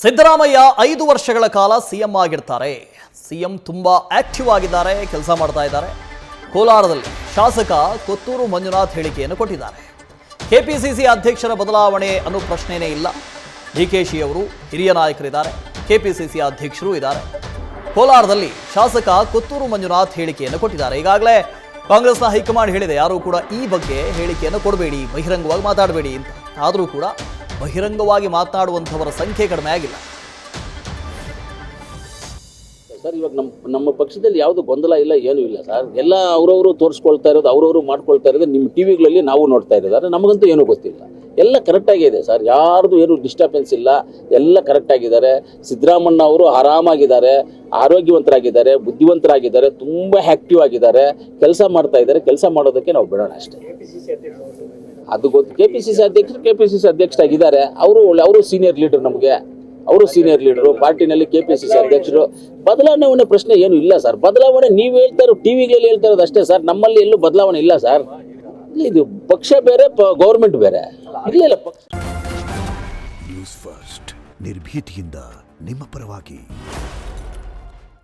ಸಿದ್ದರಾಮಯ್ಯ 5 ವರ್ಷಗಳ ಕಾಲ ಸಿಎಂ ಆಗಿರ್ತಾರೆ. ಸಿಎಂ ತುಂಬಾ ಆಕ್ಟಿವ್ ಆಗಿದ್ದಾರೆ, ಕೆಲಸ ಮಾಡ್ತಾ ಇದ್ದಾರೆ. ಕೋಲಾರದಲ್ಲಿ ಶಾಸಕ ಕೊತ್ತೂರು ಮಂಜುನಾಥ್ ಹೇಳಿಕೆಯನ್ನು ಕೊಟ್ಟಿದ್ದಾರೆ. ಕೆಪಿಸಿಸಿ ಅಧ್ಯಕ್ಷರ ಬದಲಾವಣೆ ಅನ್ನೋ ಪ್ರಶ್ನೆನೇ ಇಲ್ಲ. ಡಿಕೆಶಿ ಅವರು ಹಿರಿಯ ನಾಯಕರಿದ್ದಾರೆ, ಕೆಪಿಸಿಸಿ ಅಧ್ಯಕ್ಷರು ಇದ್ದಾರೆ. ಕೋಲಾರದಲ್ಲಿ ಶಾಸಕ ಕೊತ್ತೂರು ಮಂಜುನಾಥ್ ಹೇಳಿಕೆಯನ್ನು ಕೊಟ್ಟಿದ್ದಾರೆ. ಈಗಾಗಲೇ ಕಾಂಗ್ರೆಸ್ನ ಹೈಕಮಾಂಡ್ ಹೇಳಿದೆ, ಯಾರೂ ಕೂಡ ಈ ಬಗ್ಗೆ ಹೇಳಿಕೆಯನ್ನು ಕೊಡಬೇಡಿ, ಬಹಿರಂಗವಾಗಿ ಮಾತಾಡಬೇಡಿ ಅಂತ. ಆದರೂ ಕೂಡ ಬಹಿರಂಗವಾಗಿ ಮಾತನಾಡುವಂಥವರ ಸಂಖ್ಯೆ ಕಡಿಮೆ ಆಗಿಲ್ಲ. ಸರ್, ಇವಾಗ ನಮ್ಮ ಪಕ್ಷದಲ್ಲಿ ಯಾವುದು ಗೊಂದಲ ಇಲ್ಲ, ಏನೂ ಇಲ್ಲ ಸರ್. ಎಲ್ಲ ಅವರವರು ತೋರಿಸ್ಕೊಳ್ತಾ ಇರೋದು, ಅವರವರು ಮಾಡ್ಕೊಳ್ತಾ ಇರೋದು ನಿಮ್ಮ ಟಿವಿಗಳಲ್ಲಿ ನಾವು ನೋಡ್ತಾ ಇರೋದಾದ್ರೆ ನಮಗಂತೂ ಏನೂ ಗೊತ್ತಿಲ್ಲ. ಎಲ್ಲ ಕರೆಕ್ಟಾಗಿದೆ ಸರ್, ಯಾರ್ದು ಏನು ಡಿಸ್ಟರ್ಬೆನ್ಸ್ ಇಲ್ಲ, ಎಲ್ಲ ಕರೆಕ್ಟಾಗಿದ್ದಾರೆ. ಸಿದ್ದರಾಮಣ್ಣ ಅವರು ಆರಾಮಾಗಿದ್ದಾರೆ, ಆರೋಗ್ಯವಂತರಾಗಿದ್ದಾರೆ, ಬುದ್ಧಿವಂತರಾಗಿದ್ದಾರೆ, ತುಂಬ ಆ್ಯಕ್ಟಿವ್ ಆಗಿದ್ದಾರೆ, ಕೆಲಸ ಮಾಡ್ತಾ ಇದ್ದಾರೆ. ಕೆಲಸ ಮಾಡೋದಕ್ಕೆ ನಾವು ಬಿಡೋಣ ಅಷ್ಟೇ. ಅದು ಗೊತ್ತು. ಕೆಪಿಸಿಸಿ ಅಧ್ಯಕ್ಷರಾಗಿದ್ದಾರೆ. ಅವರು ಸೀನಿಯರ್ ಲೀಡರ್, ನಮಗೆ ಅವರು ಸೀನಿಯರ್ ಲೀಡರು ಪಾರ್ಟಿನಲ್ಲಿ. ಕೆಪಿಸಿಸಿ ಅಧ್ಯಕ್ಷರು ಬದಲಾವಣೆ ಪ್ರಶ್ನೆ ಏನು ಇಲ್ಲ ಸರ್. ಬದಲಾವಣೆ ನೀವು ಹೇಳ್ತಾ ಇರೋ ಟಿವಿಗಳಲ್ಲಿ ಹೇಳ್ತಾ ಇರೋದು ಅಷ್ಟೇ ಸರ್. ನಮ್ಮಲ್ಲಿ ಎಲ್ಲೂ ಬದಲಾವಣೆ ಇಲ್ಲ ಸರ್. ಇದು ಪಕ್ಷ ಬೇರೆ, ಗೌರ್ಮೆಂಟ್ ಬೇರೆ. ಇಲ್ಲ ನ್ಯೂಸ್ ಫಸ್ಟ್ ನಿರ್ಭೀತಿಯಿಂದ ನಿಮ್ಮ ಪರವಾಗಿ.